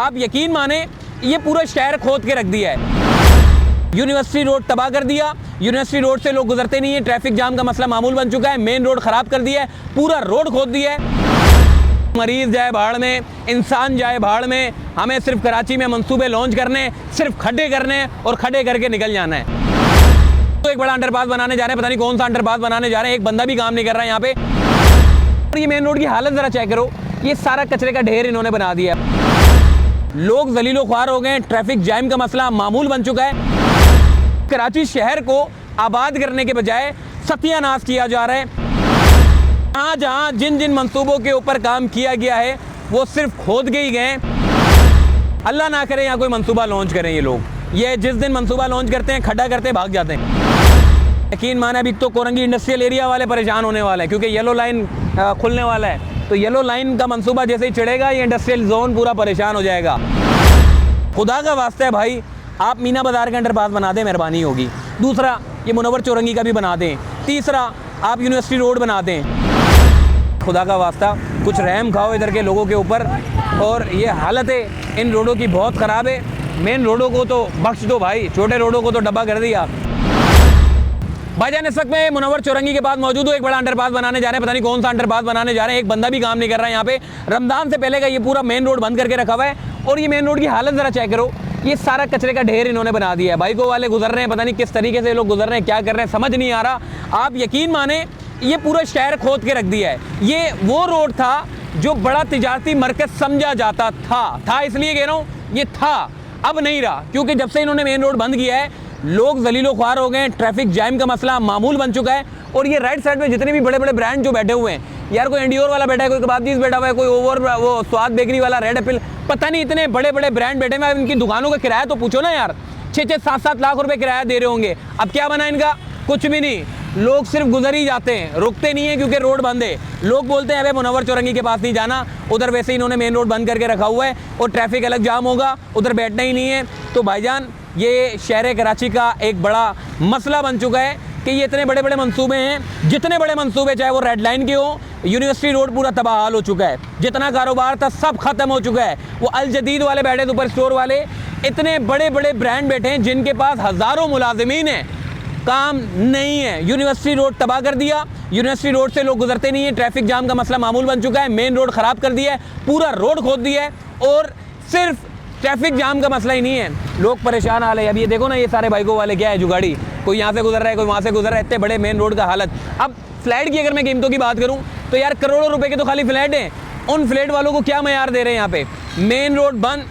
आप यकीन माने ये पूरा शहर खोद के रख दिया है। यूनिवर्सिटी रोड तबाह कर दिया, यूनिवर्सिटी रोड से लोग गुजरते नहीं है, ट्रैफिक जाम का मसला मामूल बन चुका है, मेन रोड खराब कर दिया है, पूरा रोड खोद दिया है। मरीज जाए भाड़ में, इंसान जाए भाड़ में, हमें सिर्फ कराची में मंसूबे लॉन्च करने, सिर्फ खड्डे करने और खड्डे करके निकल जाना है। तो एक बड़ा अंडरपास बनाने जा रहे हैं, पता नहीं कौन सा अंडरपास बनाने जा रहे हैं, एक बंदा भी काम नहीं कर रहा है यहाँ पे। और ये मेन रोड की हालत जरा चेक करो, ये सारा कचरे का ढेर इन्होंने बना दिया। लोग जलीलो ख्वार हो गए, ट्रैफिक जैम का मसला मामूल बन चुका है। कराची शहर को आबाद करने के बजाय सत्यानाश किया जा रहा है। जहाँ जहाँ जिन जिन मंसूबों के ऊपर काम किया गया है वो सिर्फ खोद के ही गए। अल्लाह ना करे यहाँ कोई मंसूबा लॉन्च करें ये लोग, ये जिस दिन मंसूबा लॉन्च करते हैं खड्डा करते भाग जाते हैं। यकीन माने अभी तो कोरंगी इंडस्ट्रियल एरिया वाले परेशान होने वाले हैं क्योंकि येलो लाइन खुलने वाला है, तो येलो लाइन का मंसूबा जैसे ही चढ़ेगा ये इंडस्ट्रियल जोन पूरा परेशान हो जाएगा। खुदा का वास्ता है भाई, आप मीना बाजार के अंडरपास बना दें, मेहरबानी होगी। दूसरा ये मुनव्वर चौरंगी का भी बना दें। तीसरा आप यूनिवर्सिटी रोड बना दें। खुदा का वास्ता कुछ रहम खाओ इधर के लोगों के ऊपर। और ये हालत है इन रोडों की बहुत ख़राब है। मेन रोडों को तो बख्श दो भाई, छोटे रोडों को तो डब्बा कर दिया। भाईजान इस वक्त में मुनव्वर चौरंगी के पास मौजूद हूँ, एक बड़ा अंडरपास बनाने जा रहे हैं, पता नहीं कौन सा अंडरपास बनाने जा रहे हैं, एक बंदा भी काम नहीं कर रहा है यहाँ पे। रमज़ान से पहले का ये पूरा मेन रोड बंद करके रखा हुआ है और ये मेन रोड की हालत ज़रा चेक करो, ये सारा कचरे का ढेर इन्होंने बना दिया है। बाइकों वाले गुजर रहे हैं, पता नहीं किस तरीके से लोग गुजर रहे हैं, क्या कर रहे हैं समझ नहीं आ रहा। आप यकीन माने ये पूरा शहर खोद के रख दिया है। ये वो रोड था जो बड़ा तिजारती मरकज़ समझा जाता था इसलिए कह रहा हूँ ये था, अब नहीं रहा, क्योंकि जब से इन्होंने मेन रोड बंद किया है लोग जलीलो ख्वार हो गए, ट्रैफिक जैम का मसला मामूल बन चुका है। और ये राइट साइड में जितने भी बड़े बड़े ब्रांड जो बैठे हुए हैं, यार कोई एंडियोर वाला बैठा है, कोई कबाबजीज बैठा हुआ है, कोई ओवर वो स्वाद बेकरी वाला, रेड एप्पल, पता नहीं इतने बड़े बड़े ब्रांड बैठे हुए हैं। इनकी दुकानों का किराया तो पूछो ना यार, 6-6, 7-7 लाख रुपए किराया दे रहे होंगे। अब क्या बना इनका? कुछ भी नहीं, लोग सिर्फ गुजर ही जाते हैं, रुकते नहीं है क्योंकि रोड बंद है। लोग बोलते हैं अबे मुनव्वर चौरंगी के पास नहीं जाना, उधर वैसे ही इन्होंने मेन रोड बंद करके रखा हुआ है और ट्रैफिक अलग जाम होगा, उधर बैठना ही नहीं है। तो भाईजान ये शहर कराची का एक बड़ा मसला बन चुका है कि ये इतने बड़े बड़े मंसूबे हैं, जितने बड़े मंसूबे चाहे वो रेड लाइन के हो, यूनिवर्सिटी रोड पूरा तबाह हाल हो चुका है, जितना कारोबार था सब खत्म हो चुका है। वो अल जदीद वाले बैठे, सुपर स्टोर वाले, इतने बड़े बड़े ब्रांड बैठे हैं जिनके पास हज़ारों मुलाजिमीन हैं, काम नहीं है। यूनिवर्सिटी रोड तबाह कर दिया, यूनिवर्सिटी रोड से लोग गुजरते नहीं है, ट्रैफिक जाम का मसला मामूल बन चुका है, मेन रोड ख़राब कर दिया है, पूरा रोड खोद दिया है। और सिर्फ ट्रैफिक जाम का मसला ही नहीं है, लोग परेशान आ रहे हैं। अब ये देखो ना, ये सारे बाइकों वाले क्या है, जुगाड़ी, कोई यहाँ से गुजर रहा है, कोई वहाँ से गुजर रहा है, इतने बड़े मेन रोड का हालत। अब फ्लैट की अगर मैं कीमतों की बात करूँ तो यार करोड़ों रुपए के तो खाली फ्लैट हैं, उन फ्लैट वालों को क्या मयार दे रहे हैं यहाँ पे। मेन रोड बंद,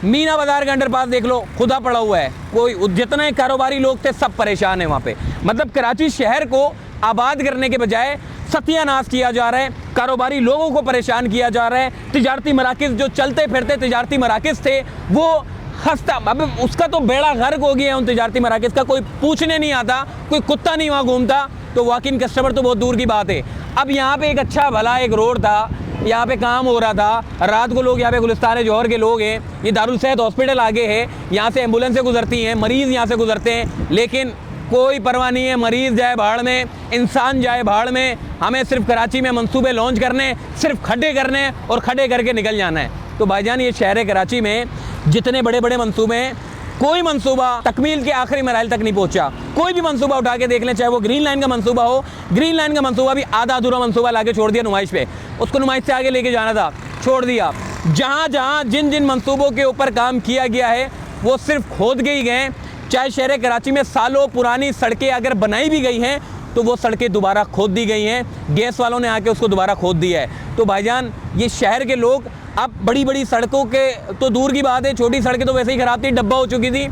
मीना बाजार का अंडरपास देख लो खुदा पड़ा हुआ है, कोई जितने कारोबारी लोग थे सब परेशान है वहाँ पे। मतलब कराची शहर को आबाद करने के बजाय सत्यानाश किया जा रहा है, कारोबारी लोगों को परेशान किया जा रहा है। तिजारती मराकिज़ जो चलते फिरते तिजारती मराकिज़ थे वो खस्ता, अब उसका तो बेड़ा गर्क हो गया है उन तिजारती मराकिज़ का, कोई पूछने नहीं आता, कोई कुत्ता नहीं वहाँ घूमता, तो वॉक-इन कस्टमर तो बहुत दूर की बात है। अब यहाँ पे एक अच्छा भला एक रोड था, यहाँ पे काम हो रहा था, रात को लोग यहाँ पे गुलिस्तान जौहर के लोग हैं, ये दारुल सेहत हॉस्पिटल आगे है, यहाँ से एम्बुलेंसें गुजरती हैं, मरीज़ यहाँ से गुजरते हैं, लेकिन कोई परवाह नहीं है। मरीज़ जाए भाड़ में, इंसान जाए भाड़ में, हमें सिर्फ कराची में मंसूबे लॉन्च करने, सिर्फ खड्डे करने और खड्डे करके निकल जाना है। तो भाईजान ये शहर कराची में जितने बड़े बड़े मंसूबे हैं, कोई मंसूबा तकमील के आखिरी मराइल तक नहीं पहुंचा। कोई भी मंसूबा उठा के देख लें, चाहे वो ग्रीन लाइन का मंसूबा हो, ग्रीन लाइन का मंसूबा भी आधा अधूरा मंसूबा लाके छोड़ दिया नुमाइश पे, उसको नुमाइश से आगे लेके जाना था, छोड़ दिया। जहाँ जहाँ जिन जिन मंसूबों के ऊपर काम किया गया है वो सिर्फ खोद के ही गए। चाहे शहर कराची में सालों पुरानी सड़कें अगर बनाई भी गई हैं तो वो सड़कें दोबारा खोद दी गई हैं, गैस वालों ने आके उसको दोबारा खोद दिया है। तो भाईजान ये शहर के लोग अब बड़ी बड़ी सड़कों के तो दूर की बात है, छोटी सड़कें तो वैसे ही ख़राब थी, डब्बा हो चुकी थी,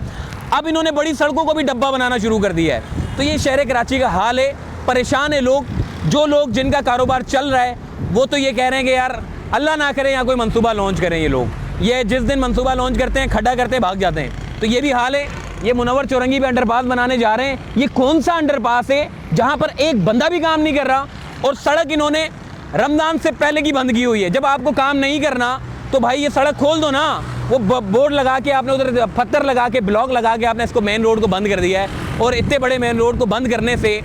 अब इन्होंने बड़ी सड़कों को भी डब्बा बनाना शुरू कर दिया है। तो ये शहर कराची का हाल है, परेशान है लोग। जो लोग जिनका कारोबार चल रहा है वो तो ये कह रहे हैं कि यार अल्लाह ना करे यहाँ कोई मंसूबा लॉन्च करें ये लोग, ये जिस दिन मंसूबा लॉन्च करते हैं खड्डा करते भाग जाते हैं। तो ये भी हाल है। ये मुनव्वर चौरंगी पे अंडरपास बनाने जा रहे हैं, ये कौन सा अंडरपास है जहाँ पर एक बंदा भी काम नहीं कर रहा, और सड़क इन्होंने रमज़ान से पहले की बंद की हुई है। जब आपको काम नहीं करना तो भाई ये सड़क खोल दो ना, वो बोर्ड लगा के आपने उधर पत्थर लगा के ब्लॉक लगा के आपने इसको मेन रोड को बंद कर दिया है। और इतने बड़े मेन रोड को बंद करने से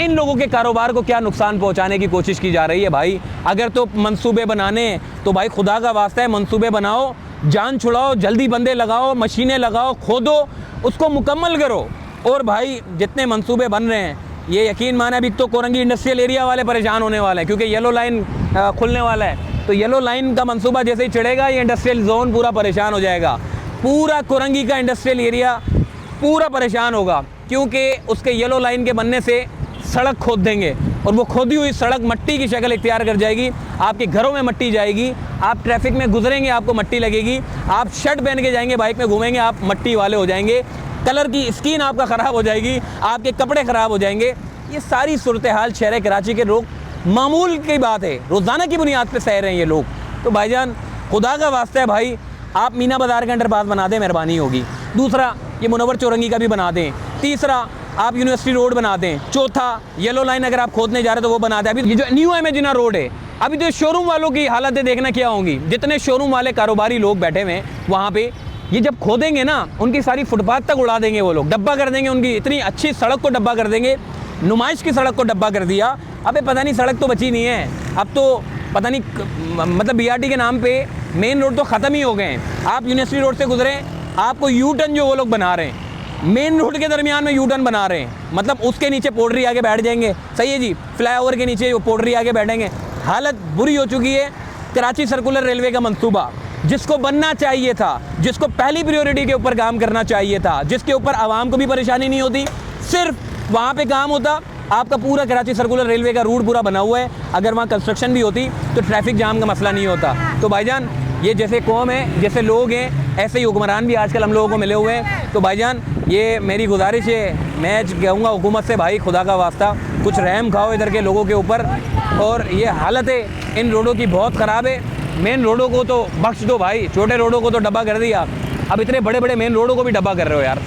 इन लोगों के कारोबार को क्या नुकसान पहुंचाने की कोशिश की जा रही है। भाई अगर तो मंसूबे बनाने तो भाई खुदा का वास्ता है मंसूबे बनाओ, जान छुड़ाओ, जल्दी बंदे लगाओ, मशीनें लगाओ, खोदो, उसको मुकम्मल करो। और भाई जितने मंसूबे बन रहे हैं, ये यकीन माने अभी तो कोरंगी इंडस्ट्रियल एरिया वाले परेशान होने वाले हैं, क्योंकि येलो लाइन खुलने वाला है। तो येलो लाइन का मंसूबा जैसे ही चढ़ेगा, ये इंडस्ट्रियल जोन पूरा परेशान हो जाएगा। पूरा कोरंगी का इंडस्ट्रियल एरिया पूरा परेशान होगा, क्योंकि उसके येलो लाइन के बनने से सड़क खोद देंगे, और वो खोदी हुई सड़क मट्टी की शक्ल इख्तियार कर जाएगी। आपके घरों में मट्टी जाएगी, आप ट्रैफिक में गुजरेंगे, आपको मट्टी लगेगी, आप शर्ट पहन के जाएंगे, बाइक में घूमेंगे, आप मट्टी वाले हो जाएंगे, कलर की स्किन आपका ख़राब हो जाएगी, आपके कपड़े ख़राब हो जाएंगे। ये सारी सूरत हाल शहर कराची के लोग, मामूल की बात है, रोज़ाना की बुनियाद पे सह रहे हैं ये लोग। तो भाईजान खुदा का वास्ता है भाई, आप मीना बाज़ार के अंडरपास बना दें, मेहरबानी होगी। दूसरा, ये मुनव्वर चौरंगी का भी बना दें। तीसरा, आप यूनिवर्सिटी रोड बना दें। चौथा, येलो लाइन अगर आप खोदने जा रहे हो तो वो बना दें। अभी ये जो न्यू इमेजिना रोड है, अभी तो शोरूम वालों की हालतें देखना क्या होंगी। जितने शोरूम वाले कारोबारी लोग बैठे हुए हैं वहाँ पे, ये जब खोदेंगे ना, उनकी सारी फुटपाथ तक उड़ा देंगे वो लोग, डब्बा कर देंगे, उनकी इतनी अच्छी सड़क को डब्बा कर देंगे। नुमाइश की सड़क को डब्बा कर दिया। अबे पता नहीं सड़क तो बची नहीं है, अब तो पता नहीं मतलब BRT के नाम पे मेन रोड तो ख़त्म ही हो गए हैं। आप यूनिवर्सिटी रोड से गुजरें, आपको यू टर्न जो वो लोग बना रहे हैं, मेन रोड के दरमियान में यू टर्न बना रहे हैं, मतलब उसके नीचे पोल्ट्री आके बैठ जाएंगे। सही है जी, फ्लाईओवर के नीचे वो पोल्ट्री आके बैठेंगे। हालत बुरी हो चुकी है। कराची सर्कुलर रेलवे का मंसूबा जिसको बनना चाहिए था, जिसको पहली प्रायोरिटी के ऊपर काम करना चाहिए था, जिसके ऊपर आवाम को भी परेशानी नहीं होती, सिर्फ वहाँ पे काम होता। आपका पूरा कराची सर्कुलर रेलवे का रूट पूरा बना हुआ है, अगर वहाँ कंस्ट्रक्शन भी होती तो ट्रैफिक जाम का मसला नहीं होता। तो भाईजान, ये जैसे कौम है, जैसे लोग हैं, ऐसे ही हुक्मरान भी आजकल हम लोगों को मिले हुए हैं। तो भाईजान, ये मेरी गुजारिश है, मैं कहूँगा हुकूमत से, भाई खुदा का वास्ता कुछ रहम खाओ इधर के लोगों के ऊपर। और ये हालत है इन रोडों की बहुत ख़राब है। मेन रोडों को तो बख्श दो भाई, छोटे रोडों को तो डब्बा कर दिया, अब इतने बड़े बड़े मेन रोडों को भी डब्बा कर रहे हो यार।